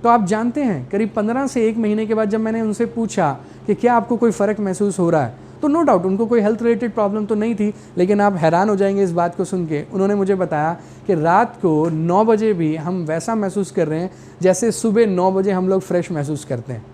तो आप जानते हैं करीब 15 से 1 महीने के बाद जब मैंने उनसे पूछा कि क्या आपको कोई फ़र्क महसूस हो रहा है, तो नो डाउट उनको कोई हेल्थ रिलेटेड प्रॉब्लम तो नहीं थी, लेकिन आप हैरान हो जाएंगे इस बात को सुन के। उन्होंने मुझे बताया कि रात को 9 बजे भी हम वैसा महसूस कर रहे हैं जैसे सुबह 9 बजे हम लोग फ्रेश महसूस करते हैं।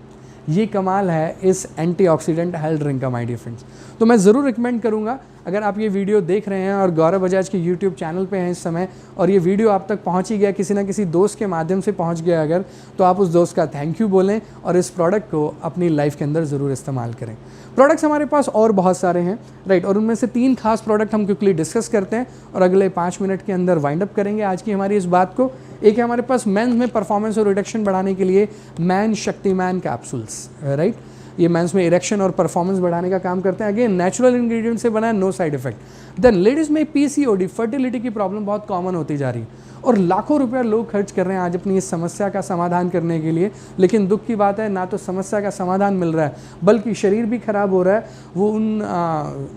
ये कमाल है इस एंटीऑक्सीडेंट हेल्थ ड्रिंक का माय डियर फ्रेंड्स। तो मैं ज़रूर रिकमेंड करूँगा, अगर आप ये वीडियो देख रहे हैं और गौरव बजाज के यूट्यूब चैनल पे हैं इस समय, और ये वीडियो आप तक पहुँच ही गया, किसी ना किसी दोस्त के माध्यम से पहुँच गया अगर, तो आप उस दोस्त का थैंक यू बोलें और इस प्रोडक्ट को अपनी लाइफ के अंदर ज़रूर इस्तेमाल करें। प्रोडक्ट्स हमारे पास और बहुत सारे हैं, राइट, और उनमें से 3 खास प्रोडक्ट हम क्विकली डिस्कस करते हैं और अगले 5 मिनट के अंदर वाइंड अप करेंगे आज की हमारी इस बात को। एक है हमारे पास मेंस में परफॉर्मेंस और रिडक्शन बढ़ाने के लिए मैन शक्तिमान कैप्सूल्स, राइट, ये मेंस में इरेक्शन और परफॉर्मेंस बढ़ाने का काम करते हैं। अगेन नेचुरल इंग्रेडिएंट से बना है, no side effect. Then ladies में पीसीओडी, फर्टिलिटी की प्रॉब्लम बहुत कॉमन होती जा रही है और लाखों रुपया लोग खर्च कर रहे हैं आज अपनी इस समस्या का समाधान करने के लिए, लेकिन दुख की बात है ना तो समस्या का समाधान मिल रहा है बल्कि शरीर भी खराब हो रहा है। वो उन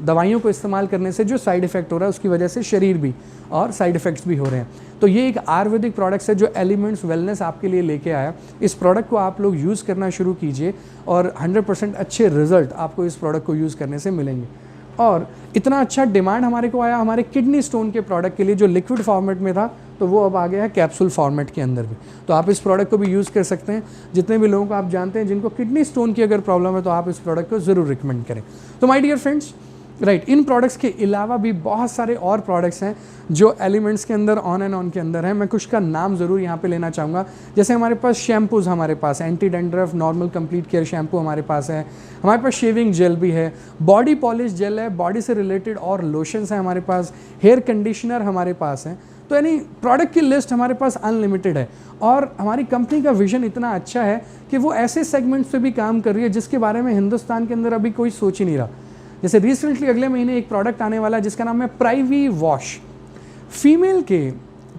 दवाइयों को इस्तेमाल करने से जो साइड इफ़ेक्ट हो रहा है उसकी वजह से शरीर भी और साइड इफ़ेक्ट्स भी हो रहे हैं। तो ये एक आयुर्वेदिक प्रोडक्ट्स है जो एलिमेंट्स वेलनेस आपके लिए लेके आया। इस प्रोडक्ट को आप लोग यूज़ करना शुरू कीजिए और 100% अच्छे रिजल्ट आपको इस प्रोडक्ट को यूज़ करने से मिलेंगे। और इतना अच्छा डिमांड हमारे को आया हमारे किडनी स्टोन के प्रोडक्ट के लिए जो लिक्विड फॉर्मेट में था, तो वो अब आ गया है कैप्सूल फॉर्मेट के अंदर भी। तो आप इस प्रोडक्ट को भी यूज़ कर सकते हैं। जितने भी लोगों को आप जानते हैं जिनको किडनी स्टोन की अगर प्रॉब्लम है तो आप इस प्रोडक्ट को ज़रूर रिकमेंड करें। तो माय डियर फ्रेंड्स, राइट, इन प्रोडक्ट्स के अलावा भी बहुत सारे और प्रोडक्ट्स हैं जो एलिमेंट्स के अंदर ऑन एंड ऑन के अंदर हैं। मैं कुछ का नाम ज़रूर यहाँ पे लेना चाहूँगा। जैसे हमारे पास शैम्पूज़, हमारे पास anti dandruff normal complete care shampoo हमारे पास है, हमारे पास शेविंग जेल भी है, बॉडी पॉलिश जेल है, बॉडी से रिलेटेड और लोशंस हैं हमारे पास, हेयर कंडीशनर हमारे पास है। तो यानी प्रोडक्ट की लिस्ट हमारे पास अनलिमिटेड है और हमारी कंपनी का विजन इतना अच्छा है कि वो ऐसे सेगमेंट्स पे भी काम कर रही है जिसके बारे में हिंदुस्तान के अंदर अभी कोई सोच ही नहीं रहा। जैसे रिसेंटली अगले महीने एक प्रोडक्ट आने वाला है जिसका नाम है प्राइवी वॉश। फीमेल के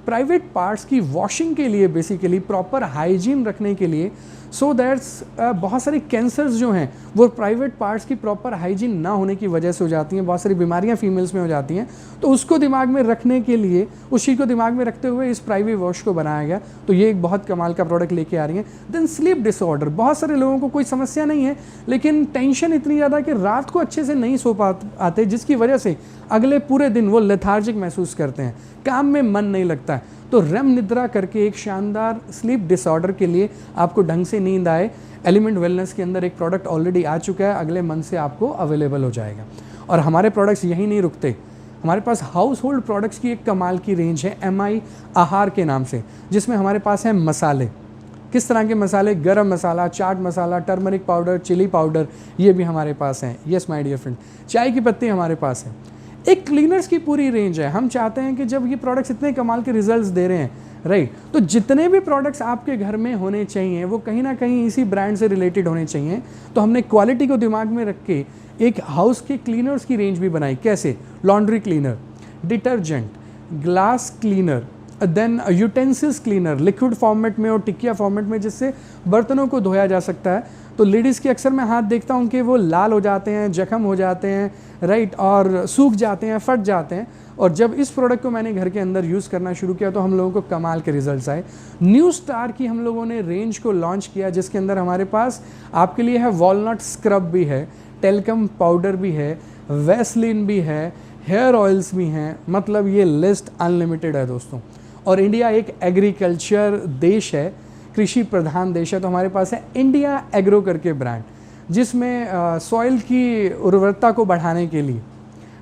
प्राइवेट पार्ट्स की वॉशिंग के लिए, बेसिकली प्रॉपर हाइजीन रखने के लिए, सो दैट्स बहुत सारी कैंसर्स जो हैं वो प्राइवेट पार्ट्स की प्रॉपर हाइजीन ना होने की वजह से हो जाती हैं, बहुत सारी बीमारियां फीमेल्स में हो जाती हैं। तो उसको दिमाग में रखने के लिए, उस चीज़ को दिमाग में रखते हुए इस प्राइवेट वॉश को बनाया गया। तो ये एक बहुत कमाल का प्रोडक्ट लेके आ रही है। देन स्लीप डिसऑर्डर, बहुत सारे लोगों को कोई समस्या नहीं है लेकिन टेंशन इतनी ज़्यादा कि रात को अच्छे से नहीं सो पाते, जिसकी वजह से अगले पूरे दिन वो लेथार्जिक महसूस करते हैं, काम में मन नहीं लगता है। तो रेम निद्रा करके एक शानदार स्लीप डिसऑर्डर के लिए आपको ढंग से नींद आए, एलिमेंट वेलनेस के अंदर एक प्रोडक्ट ऑलरेडी आ चुका है, अगले मंथ से आपको अवेलेबल हो जाएगा। और हमारे प्रोडक्ट्स यहीं नहीं रुकते, हमारे पास हाउस होल्ड प्रोडक्ट्स की एक कमाल की रेंज है MI आहार के नाम से, जिसमें हमारे पास है मसाले, किस तरह के मसाले, गरम मसाला, chaat masala, turmeric powder, chilli powder, ये भी हमारे पास हैं। यस माय डियर फ्रेंड, चाय की पत्ती हमारे पास है। एक क्लीनर्स की पूरी रेंज है। हम चाहते हैं कि जब ये प्रोडक्ट्स इतने कमाल के रिजल्ट्स दे रहे हैं, राइट, तो जितने भी प्रोडक्ट्स आपके घर में होने चाहिए वो कहीं ना कहीं इसी ब्रांड से रिलेटेड होने चाहिए। तो हमने क्वालिटी को दिमाग में रख के एक हाउस के क्लीनर्स की रेंज भी बनाई। कैसे? Laundry cleaner, detergent, glass cleaner, then utensils cleaner, liquid format में और टिकिया फॉर्मेट में, जिससे बर्तनों को धोया जा सकता है। तो लेडीज़ के अक्सर मैं हाथ देखता हूँ कि वो लाल हो जाते हैं, जख्म हो जाते हैं, राइट, और सूख जाते हैं, फट जाते हैं। और जब इस प्रोडक्ट को मैंने घर के अंदर यूज़ करना शुरू किया तो हम लोगों को कमाल के रिजल्ट्स आए। न्यू स्टार की हम लोगों ने रेंज को लॉन्च किया, जिसके अंदर हमारे पास आपके लिए है वॉलनट स्क्रब भी है, टेल्कम पाउडर भी है, वैसलीन भी है, हेयर ऑयल्स भी हैं। मतलब ये लिस्ट अनलिमिटेड है दोस्तों। और इंडिया एक एग्रीकल्चर देश है, कृषि प्रधान देश है, तो हमारे पास है इंडिया एग्रो करके ब्रांड, जिसमें सॉइल की उर्वरता को बढ़ाने के लिए,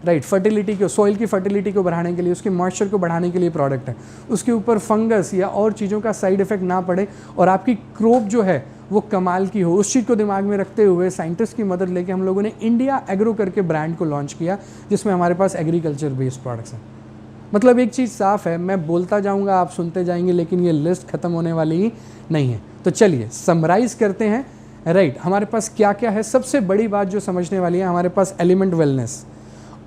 राइट, फर्टिलिटी को, सॉइल की फर्टिलिटी को बढ़ाने के लिए, उसके मॉइस्चर को बढ़ाने के लिए प्रोडक्ट है। उसके ऊपर फंगस या और चीज़ों का साइड इफेक्ट ना पड़े और आपकी क्रॉप जो है वो कमाल की हो, उस चीज़ को दिमाग में रखते हुए साइंटिस्ट की मदद लेके हम लोगों ने इंडिया एग्रो करके ब्रांड को लॉन्च किया, जिसमें हमारे पास एग्रीकल्चर बेस्ड प्रोडक्ट्स हैं। मतलब एक चीज़ साफ़ है, मैं बोलता जाऊंगा, आप सुनते जाएंगे, लेकिन ये लिस्ट ख़त्म होने वाली ही नहीं है। तो चलिए समराइज़ करते हैं, राइट, हमारे पास क्या क्या है। सबसे बड़ी बात जो समझने वाली है, हमारे पास element wellness,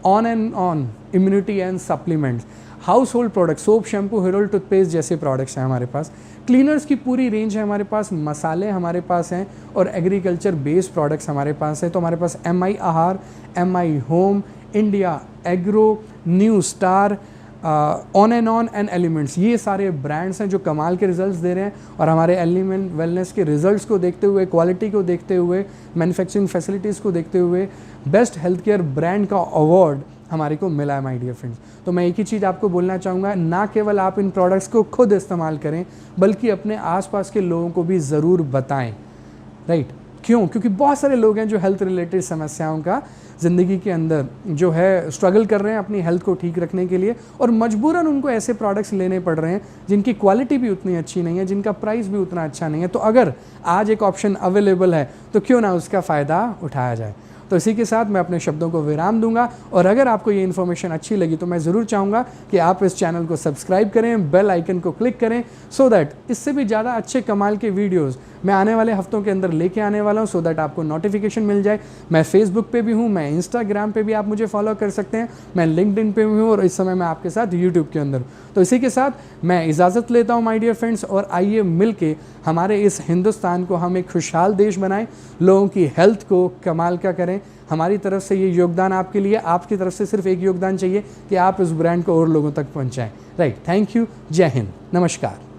on and on immunity and supplements, household product, soap, shampoo, hair oil, toothpaste जैसे प्रोडक्ट्स हैं हमारे पास। क्लीनर्स की पूरी रेंज है हमारे पास, मसाले हमारे पास हैं और एग्रीकल्चर बेस्ड प्रोडक्ट्स हमारे पास है। तो हमारे पास MI आहार, MI home, India agro, new star, on and on and elements, ये सारे ब्रांड्स हैं जो कमाल के रिजल्ट्स दे रहे हैं। और हमारे एलिमेंट वेलनेस के रिजल्ट्स को देखते हुए, क्वालिटी को देखते हुए, मैन्युफैक्चरिंग फैसिलिटीज़ को देखते हुए बेस्ट हेल्थ केयर ब्रांड का अवार्ड हमारे को मिला है माय डियर फ्रेंड्स। तो मैं एक ही चीज़ आपको बोलना चाहूँगा, ना केवल आप इन प्रोडक्ट्स को खुद इस्तेमाल करें, बल्कि अपने आसपास के लोगों को भी ज़रूर बताएं, राइट। क्यों? क्योंकि बहुत सारे लोग हैं जो हेल्थ रिलेटेड समस्याओं का ज़िंदगी के अंदर जो है स्ट्रगल कर रहे हैं अपनी हेल्थ को ठीक रखने के लिए, और मजबूरन उनको ऐसे प्रोडक्ट्स लेने पड़ रहे हैं जिनकी क्वालिटी भी उतनी अच्छी नहीं है, जिनका प्राइस भी उतना अच्छा नहीं है। तो अगर आज एक ऑप्शन अवेलेबल है तो क्यों ना उसका फ़ायदा उठाया जाए। तो इसी के साथ मैं अपने शब्दों को विराम दूंगा। और अगर आपको ये इन्फॉर्मेशन अच्छी लगी तो मैं ज़रूर चाहूँगा कि आप इस चैनल को सब्सक्राइब करें, बेल आइकन को क्लिक करें, सो दैट इससे भी ज़्यादा अच्छे कमाल के वीडियोस मैं आने वाले हफ्तों के अंदर लेके आने वाला हूँ, सो दैट आपको नोटिफिकेशन मिल जाए। मैं फेसबुक पे भी हूँ, मैं इंस्टाग्राम पे भी आप मुझे फॉलो कर सकते हैं, मैं लिंक्डइन पे भी हूँ, और इस समय मैं आपके साथ यूट्यूब के अंदर। तो इसी के साथ मैं इजाज़त लेता हूँ माय डियर फ्रेंड्स, और आइए मिल के हमारे इस हिंदुस्तान को हम एक खुशहाल देश बनाएं, लोगों की हेल्थ को कमाल का करें। हमारी तरफ से ये योगदान आपके लिए, आपकी तरफ से सिर्फ एक योगदान चाहिए कि आप इस ब्रांड को और लोगों तक पहुंचाएं, राइट। थैंक यू, जय हिंद, नमस्कार।